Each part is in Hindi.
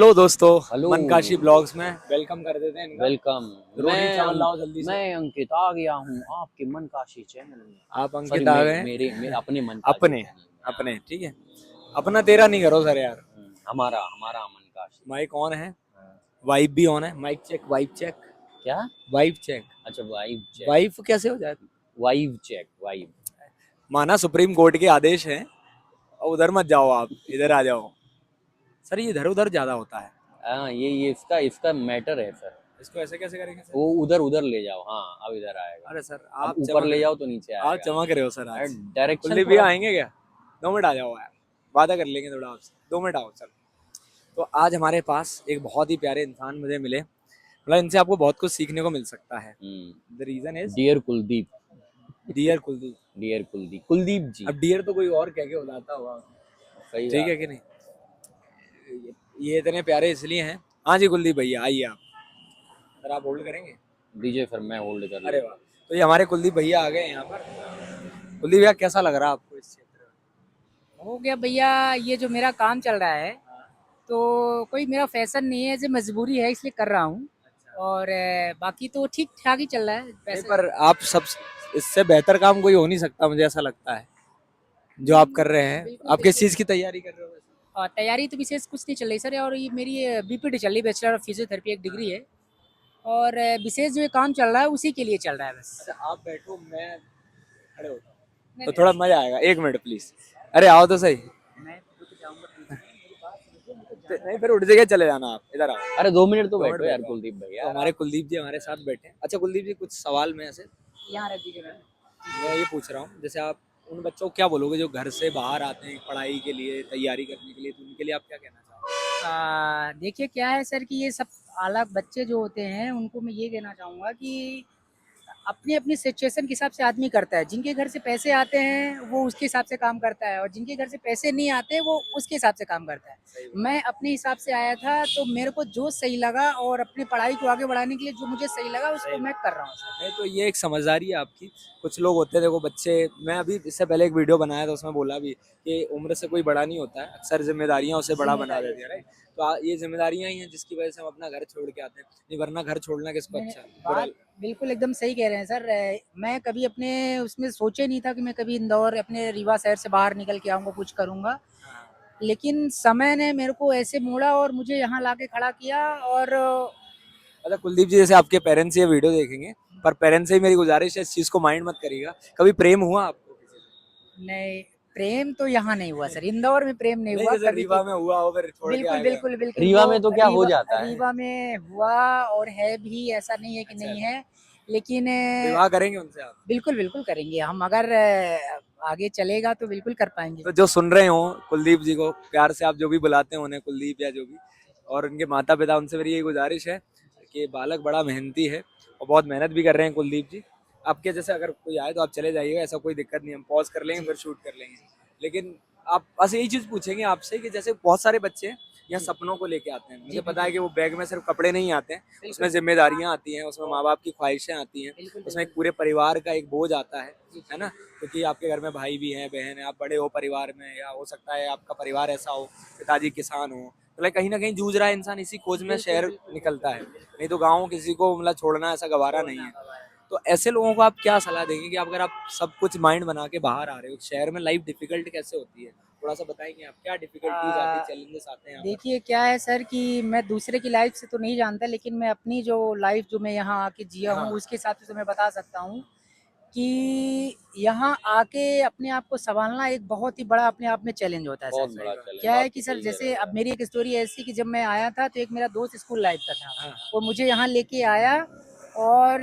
हेलो दोस्तों। हेलो। मनकाशी ब्लॉग्स में वेलकम कर देते हैं इनका। वेलकम। रोटी चावल लाओ जल्दी से। मैं अंकित आ गया हूँ आपके मनकाशी चैनल में। आप सॉरी, अंकित आ गए मेरे हैं। अपने मनकाशी अपने चैनल में। अपने ठीक है। अपना तेरा नहीं करो सर यार। हमारा हमारा मनकाशी। माइक ऑन है, हाँ। वाइफ भी ऑन है। माइक चेक, वाइफ चेक, क्या? Wife check. अच्छा, वाइव चेक। वाइफ कैसे हो जाए? Vibe check, vibe. माना सुप्रीम कोर्ट के आदेश हैं और उधर मत जाओ, आप इधर आ जाओ। सर ये इधर उधर ज्यादा होता है। हाँ, ये इसका मैटर है सर। इसको ऐसे कैसे करेंगे सर? वो उधर उधर ले जाओ। हाँ, अब इधर आएगा। अरे सर अब आप ऊपर चमक ले रहे जाओ हो। तो नीचे आप आएगा। चमक रहे हो सर आज। डायरेक्शन कुलदीप भैया थोड़ा। आएंगे क्या? 2 मिनट आ जाओ यार, वादा कर लेंगे थोड़ा आपसे। 2 मिनट आओ सर। तो आज हमारे पास एक बहुत ही प्यारे इंसान मुझे मिले। मतलब इनसे आपको बहुत कुछ सीखने को मिल सकता है। The reason is dear Kuldeep. Dear Kuldeep. Dear Kuldeep, Kuldeep ji. अब डियर तो कोई और कह के बुलाता होगा, सही ठीक है बात कि है। नहीं? ये इतने प्यारे इसलिए हैं। हाँ जी कुलदीप भैया आइए आप। सर आप होल्ड करेंगे? दीजिए फिर, मैं होल्ड कर अरे लेता वाह। तो ये हमारे कुलदीप भैया आ गए यहाँ पर। कुलदीप भैया कैसा लग रहा है आपको इस क्षेत्र हो गया भैया। ये जो मेरा काम चल रहा है में? हाँ, तो कोई मेरा फैशन नहीं है, जो मजबूरी है इसलिए कर रहा हूँ। अच्छा। और बाकी तो ठीक ठाक ही चल रहा है नहीं पैसे। पर आप सब, इससे बेहतर काम कोई हो नहीं सकता मुझे ऐसा लगता है जो आप कर रहे हैं। बिल्कुल आप किस बिल्कुल। चीज़ की तैयारी कर रहे हो वैसे? और तैयारी तो विशेष कुछ नहीं चल रही सर। और ये मेरी बीपीडी चल रही, बैचलर ऑफ फिजियोथेरेपी, एक डिग्री है। और विशेष जो ये काम चल रहा है उसी के लिए चल रहा है बस। अच्छा आप बैठो, मैं खड़े होता हूँ नहीं तो नहीं, थोड़ा मजा आएगा। 1 मिनट प्लीज। अरे आओ तो सही। मैं रुक जाऊंगा बीच में, मेरी बात सुनिए, मुझे नहीं जाना फिर उठ जगह चले जाना, आप इधर आओ। हूँ। अरे 2 मिनट तो 2 मिनट बैठो यार बैठो आप। कुलदीप तो भैया। हमारे कुलदीप जी हमारे साथ बैठे हैं। अच्छा कुलदीप जी कुछ सवाल में ऐसे है। यहाँ रख दीजिए मैडम। मैं ये पूछ रहा हूँ, जैसे आप उन बच्चों को क्या बोलोगे जो घर से बाहर आते हैं पढ़ाई के लिए, तैयारी करने के लिए, तो उनके लिए आप क्या कहना चाहोगे? देखिए क्या है सर कि ये सब अलग बच्चे जो होते हैं उनको मैं ये कहना चाहूँगा कि अपनी अपनी सिचुएशन के हिसाब से आदमी करता है। जिनके घर से पैसे आते हैं वो उसके हिसाब से काम करता है, और जिनके घर से पैसे नहीं आते वो उसके हिसाब से काम करता है। सही बात। मैं अपने हिसाब से आया था तो मेरे को जो सही लगा और अपनी पढ़ाई को आगे बढ़ाने के लिए जो मुझे सही लगा उसको सही मैं बात। कर रहा हूँ सर। नहीं तो ये एक समझदारी है आपकी। कुछ लोग होते हैं देखो बच्चे, मैं अभी इससे पहले एक वीडियो बनाया था उसमें बोला भी कि उम्र से कोई बड़ा नहीं होता है, अक्सर जिम्मेदारियां उसे बड़ा बना देती है, राइट? तो ये जिम्मेदारियां ही हैं जिसकी वजह से हम अपना घर छोड़ के आते हैं, नहीं वरना घर छोड़ना किसको मैंने अच्छा बुरा। बात बिल्कुल एकदम सही कह रहे हैं सर। मैं कभी अपने उसमें सोचे नहीं था कि मैं कभी इंदौर अपने रीवा शहर से बाहर निकल के आऊँगा, कुछ करूँगा। लेकिन समय ने मेरे को ऐसे मोड़ा और मुझे यहाँ लाके खड़ा किया। और अच्छा कुलदीप जी जैसे आपके पेरेंट्स ये वीडियो देखेंगे, पर पेरेंट्स से ही मेरी गुजारिश है इस चीज को माइंड मत करिएगा। कभी प्रेम हुआ आपको किसी से? नहीं, प्रेम तो यहाँ नहीं हुआ सर। इंदौर में प्रेम नहीं नहीं हुआ जैसे कभी रीवा में हुआ हो फिर छोड़ के बिल्कुल आ गए हो। बिल्कुल बिल्कुल। रीवा वो में तो क्या हो रीवा जाता है। रीवा में हुआ और है भी, ऐसा नहीं है कि अच्छा नहीं अच्छा। है। लेकिन विवाह करेंगे उनसे आप? बिल्कुल बिल्कुल करेंगे हम। अगर आगे चलेगा तो बिल्कुल कर पाएंगे। तो जो सुन रहे हो कुलदीप जी को प्यार से आप जो भी बुलाते हैं उन्हें कुलदीप या जो भी, और उनके माता पिता, उनसे मेरी ये गुजारिश है कि बालक बड़ा मेहनती है और बहुत मेहनत भी कर रहे हैं कुलदीप जी। आपके जैसे अगर कोई आए तो आप चले जाइएगा, ऐसा कोई दिक्कत नहीं, हम पॉज कर लेंगे जी फिर शूट कर लेंगे। लेकिन आप बस यही चीज़ पूछेंगे आपसे कि जैसे बहुत सारे बच्चे यहाँ जी सपनों को लेके आते हैं, जी मुझे पता है बिल्कुल कि वो बैग में सिर्फ कपड़े नहीं आते हैं, उसमें बिल्कुल जिम्मेदारियाँ आती हैं, उसमें माँ बाप की ख्वाहिशें आती हैं, बिल्कुल उसमें बिल्कुल। एक पूरे परिवार का एक बोझ आता जी है जी ना? क्योंकि आपके घर में भाई भी हैं, बहन है, आप बड़े हो परिवार में, या हो सकता है आपका परिवार ऐसा हो, पिताजी किसान हो, मतलब कहीं ना कहीं जूझ रहा है इंसान, इसी खोज में बिल्कुल शहर बिल्कुल निकलता बिल्कुल है। बिल्कुल। नहीं तो गाँव किसी को मतलब छोड़ना ऐसा गवारा नहीं छोड़ना है। गवारा। तो ऐसे लोगों को आप क्या सलाह देंगे कि आप अगर आप सब कुछ माइंड बना के बाहर आ रहे हो, शहर में लाइफ डिफिकल्ट कैसे होती है, थोड़ा सा बताएंगे आप क्या डिफिकल्टीज आती है, आ, चैलेंजेस आते हैं यहाँ पर? देखिए क्या है सर कि मैं दूसरे की लाइफ से तो नहीं जानता, लेकिन मैं अपनी जो लाइफ जो मैं यहाँ आके जिया हाँ हूँ हाँ। उसके हिसाब से तो मैं बता सकता हूँ कि यहाँ आके अपने आप को संभालना एक बहुत ही बड़ा अपने आप में चैलेंज होता है सर। बहुत सही बड़ा बात। चैलेंज, क्या बात है तो कि सर सही कह रहे जैसे हो अब यार। मेरी एक स्टोरी ऐसी कि जब मैं आया था तो एक मेरा दोस्त स्कूल लाइफ का था, हाँ वो मुझे यहाँ लेके आया। और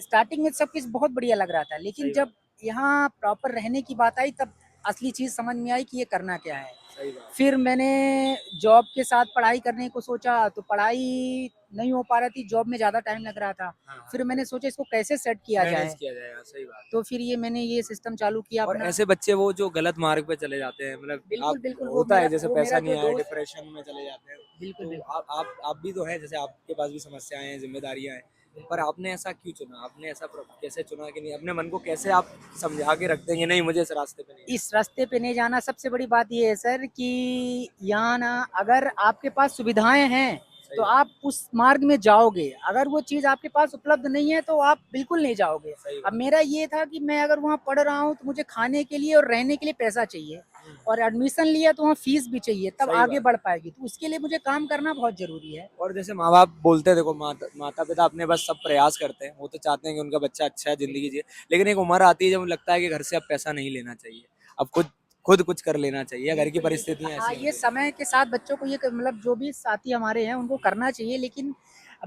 स्टार्टिंग में सब कुछ बहुत बढ़िया लग रहा था, लेकिन सही जब बात। यहाँ प्रॉपर रहने की बात आई तब असली चीज़ समझ में आई कि ये करना क्या है। सही बात। फिर मैंने जॉब के साथ पढ़ाई करने को सोचा तो पढ़ाई नहीं हो पा रही थी, जॉब में ज़्यादा टाइम लग रहा था। हाँ हाँ। फिर मैंने सोचा इसको कैसे सेट किया मैनेज जाए, किया जाएगा, सही बात। तो फिर ये मैंने ये सिस्टम चालू किया और अपना। ऐसे बच्चे वो जो गलत मार्ग पे चले जाते हैं, मतलब बिल्कुल आप बिल्कुल। होता है जैसे वो पैसा मेरा नहीं जो आया दोस्त, डिप्रेशन में चले जाते हैं। बिल्कुल तो बिल्कुल आप भी तो हैं, जैसे आपके पास भी समस्याएं हैं, जिम्मेदारियां हैं, पर आपने ऐसा क्यों चुना? आपने ऐसा कैसे चुना कि नहीं, अपने मन को कैसे आप समझा के रखते हैं कि नहीं मुझे इस रास्ते पे नहीं इस रास्ते पे नहीं जाना। सबसे बड़ी बात ये है सर कि यहाँ ना अगर आपके पास सुविधाएं हैं तो आप उस मार्ग में जाओगे, अगर वो चीज़ आपके पास उपलब्ध नहीं है तो आप बिल्कुल नहीं जाओगे। अब मेरा ये था कि मैं अगर वहाँ पढ़ रहा हूँ तो मुझे खाने के लिए और रहने के लिए पैसा चाहिए, और एडमिशन लिया तो वहाँ फीस भी चाहिए, तब सही आगे बात। बढ़ पाएगी। तो उसके लिए मुझे काम करना बहुत जरूरी है। और जैसे माँ बाप बोलते हैं, देखो माता पिता अपने बस सब प्रयास करते हैं, वो तो चाहते हैं कि उनका बच्चा अच्छा जिंदगी जिए, लेकिन एक उम्र आती है जब लगता है कि घर से अब पैसा नहीं लेना चाहिए, अब खुद खुद कुछ कर लेना चाहिए, घर की परिस्थितियां हाँ, ऐसी ये होती हैं। समय के साथ बच्चों को ये मतलब जो भी साथी हमारे हैं उनको करना चाहिए, लेकिन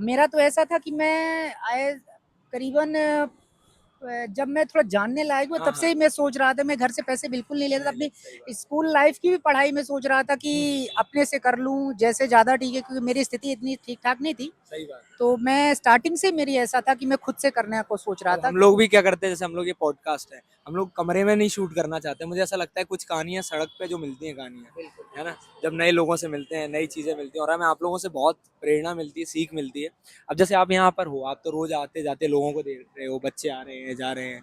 मेरा तो ऐसा था कि मैं आए करीबन जब मैं थोड़ा जानने लायक हुआ हाँ, तब से ही मैं सोच रहा था, मैं घर से पैसे बिल्कुल नहीं लेता था। नहीं, सही अपनी स्कूल लाइफ की भी पढ़ाई में सोच रहा था कि अपने से कर लूं, जैसे ज़्यादा ठीक है, क्योंकि मेरी स्थिति इतनी ठीक ठाक नहीं थी। सही बात। तो मैं स्टार्टिंग से मेरी ऐसा था कि मैं खुद से करने को सोच रहा और था। हम लोग भी क्या करते हैं, जैसे हम लोग ये पॉडकास्ट है, हम लोग कमरे में नहीं शूट करना चाहते, मुझे ऐसा लगता है कुछ कहानियां सड़क पे जो मिलती हैं कहानियां, है ना, जब नए लोगों से मिलते हैं, नई चीजें मिलती हैं, और हमें आप लोगों से बहुत प्रेरणा मिलती है, सीख मिलती है। अब जैसे आप यहाँ पर हो, आप तो रोज आते जाते लोगों को देख रहे हो, बच्चे आ रहे हैं जा रहे हैं,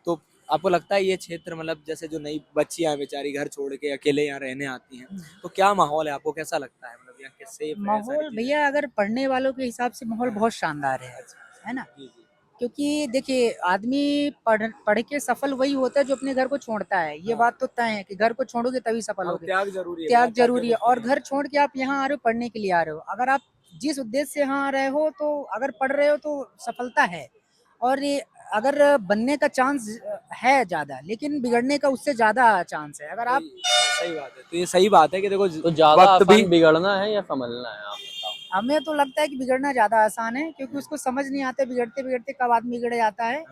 तो आपको लगता है ये क्षेत्र, मतलब जैसे जो नई बच्चियां हैं बेचारी घर छोड़ के अकेले यहाँ रहने आती हैं, तो क्या माहौल है, आपको कैसा लगता है, मतलब यहाँ कैसे सेफ है, सारी माहौल चीजें? भैया अगर पढ़ने वालों के हिसाब से माहौल बहुत शानदार है ना। जी जी। क्योंकि देखिए, आदमी पढ़ पढ़ के सफल वही होता है जो अपने घर को छोड़ता है। ये हाँ। बात तो तय है कि घर को छोड़ोगे तभी सफल हाँ, होगे। त्याग जरूरी है, त्याग बिना त्याग के जरूरी है, कुछ और नहीं घर छोड़ के आप यहाँ आ रहे हो पढ़ने के लिए आ रहे हो। अगर आप जिस उद्देश्य से यहाँ आ रहे हो, तो अगर पढ़ रहे हो तो सफलता है। और ये अगर बनने का चांस है ज्यादा, लेकिन बिगड़ने का उससे ज्यादा चांस है। अगर आप सही बात है, तो ये सही बात है कि देखो तो ज्यादा वक्त भी आसान बिगड़ना है या संभलना है, आप बताओ। हमें तो लगता है कि बिगड़ना ज्यादा आसान है, क्योंकि उसको समझ नहीं आता बिगड़ते बिगड़ते कब आदमी बिगड़ जाता है।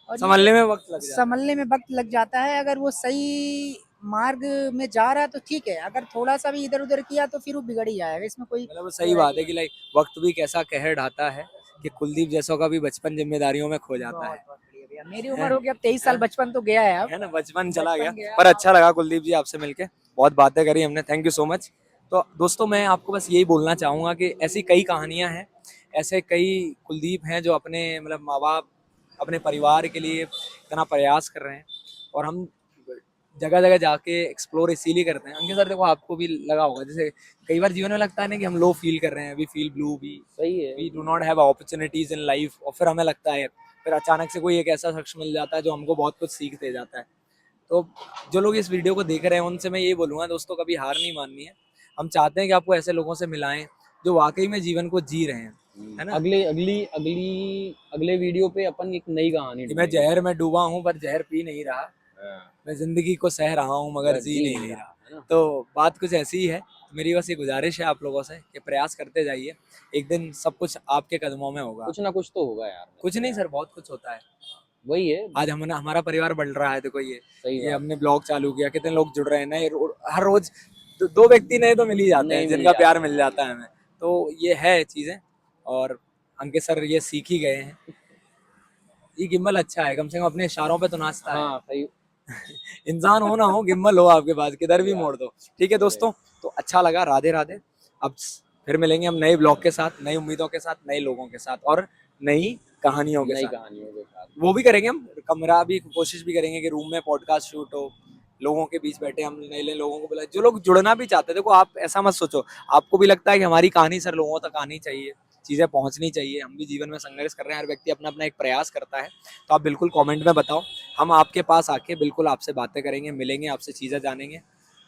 और संभलने में वक्त लग जाता है। संभलने में वक्त लग जाता है। अगर वो सही मार्ग में जा रहा है तो ठीक है, अगर थोड़ा सा भी इधर उधर किया तो फिर वो बिगड़ ही जाएगा, इसमें कोई मतलब वो सही बात है कि लाइक वक्त भी कैसा कहर ढाता है कि कुलदीप जैसों का भी बचपन जिम्मेदारियों में खो जाता है। बहुत बढ़िया भैया। मेरी उम्र हो गई अब 23 साल, बचपन तो गया है अब। है ना, बचपन चला बचपन गया, गया पर अब। अच्छा लगा कुलदीप जी आपसे मिलके, बहुत बातें करी हमने, थैंक यू सो मच। तो दोस्तों मैं आपको बस यही बोलना चाहूँगा कि ऐसी कई कहानियाँ हैं, ऐसे कई कुलदीप हैं जो अपने मतलब माँ बाप, अपने परिवार के लिए इतना प्रयास कर रहे हैं, और हम जगह जगह जाके एक्सप्लोर इसीलिए करते हैं। अंकित सर देखो, आपको भी लगा होगा, जैसे कई बार जीवन में लगता है ना कि हम लो फील कर रहे हैं, वी फील ब्लू, सही है। We do not have opportunities in life, और फिर हमें लगता है, फिर अचानक से कोई एक ऐसा शख्स मिल जाता है जो हमको बहुत कुछ सीख दे जाता है। तो जो लोग इस वीडियो को देख रहे हैं उनसे मैं ये बोलूंगा, दोस्तों कभी हार नहीं माननी है। हम चाहते हैं कि आपको ऐसे लोगों से मिलाएं जो वाकई में जीवन को जी रहे हैं, है ना। अगले अगली अगली अगले वीडियो पे अपन एक नई कहानी कि मैं ढूंढेंगे। जहर में डूबा हूँ पर जहर पी नहीं रहा, हाँ, मैं जिंदगी को सह रहा हूँ मगर जी नहीं रहा। है ना। तो बात कुछ ऐसी ही है। मेरी बस ये गुजारिश है आप लोगों से कि प्रयास करते जाइए, एक दिन सब कुछ आपके कदमों में होगा। कुछ ना कुछ तो होगा यार। कुछ नहीं सर, बहुत कुछ होता है। वही है। आज हमारा परिवार बढ़ रहा है, देखो सही ये बात। हमने ब्लॉग चालू किया, कितने लोग जुड़ रहे हैं नए, हर रोज दो व्यक्ति नए तो मिल ही जाते हैं नहीं, मिल जिनका जाते प्यार हैं। मिल जाता है हमें। तो ये है चीजें, और अंकित सर ये सीख ही गए हैं। ये गिम्बल अच्छा है, कम से कम अपने इशारों पे तो नाचता है। हाँ सही। इंसान हो ना हो, गिम्बल हो आपके पास, किधर भी मोड़ दो। ठीक है दोस्तों, तो अच्छा लगा, राधे राधे। अब फिर मिलेंगे हम नए ब्लॉग के साथ, नई उम्मीदों के साथ, नए लोगों के साथ, और नई कहानियों के नई साथ। कहानियों के साथ वो भी करेंगे हम, कमरा भी कोशिश भी करेंगे कि रूम में पॉडकास्ट शूट हो, लोगों के बीच बैठे हम नए नए लोगों को बुलाए, जो लोग जुड़ना भी चाहते हैं। देखो आप ऐसा मत सोचो, आपको भी लगता है कि हमारी कहानी सर लोगों तक आनी चाहिए, चीज़ें पहुंचनी चाहिए, हम भी जीवन में संघर्ष कर रहे हैं, हर व्यक्ति अपना अपना एक प्रयास करता है, तो आप बिल्कुल कमेंट में बताओ, हम आपके पास आके बिल्कुल आपसे बातें करेंगे, मिलेंगे, आपसे चीज़ें जानेंगे।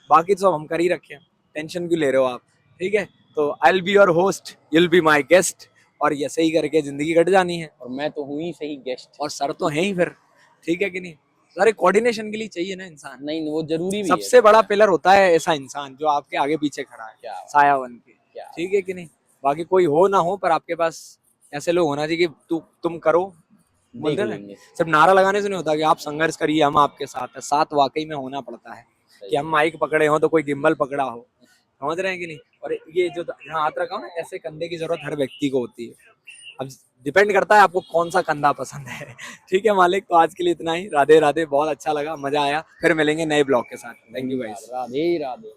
बाकी तो हम कर ही रखे हैं, टेंशन क्यों ले रहे हो आप। ठीक है, तो I will be your host, you will be my guest, और ये सही करके जिंदगी कट जानी है। और मैं तो हूँ ही सही गेस्ट। और सर तो है ही फिर, ठीक है कि नहीं। सारे कोऑर्डिनेशन के लिए चाहिए ना इंसान, नहीं वो जरूरी भी है। सबसे बड़ा पिलर होता है ऐसा इंसान जो आपके आगे पीछे खड़ा है, क्या साया बन के। क्या ठीक है कि नहीं। बाकी कोई हो ना हो, पर आपके पास ऐसे लोग होना चाहिए कि तुम करो, देख बोलते हैं ना, लेंगे। सिर्फ नारा लगाने से नहीं होता कि आप संघर्ष करिए, हम आपके साथ है, साथ वाकई में होना पड़ता है। कि हम माइक पकड़े हो तो कोई गिम्बल पकड़ा हो, समझ रहे हैं कि नहीं। और ये जो यहाँ हाथ रखा हो ना, ऐसे कंधे की जरूरत हर व्यक्ति को होती है। अब डिपेंड करता है आपको कौन सा कंधा पसंद है। ठीक है मालिक, तो आज के लिए इतना ही। राधे राधे, बहुत अच्छा लगा, मजा आया। फिर मिलेंगे नए ब्लॉग के साथ। Thank you guys. Radhe Radhe.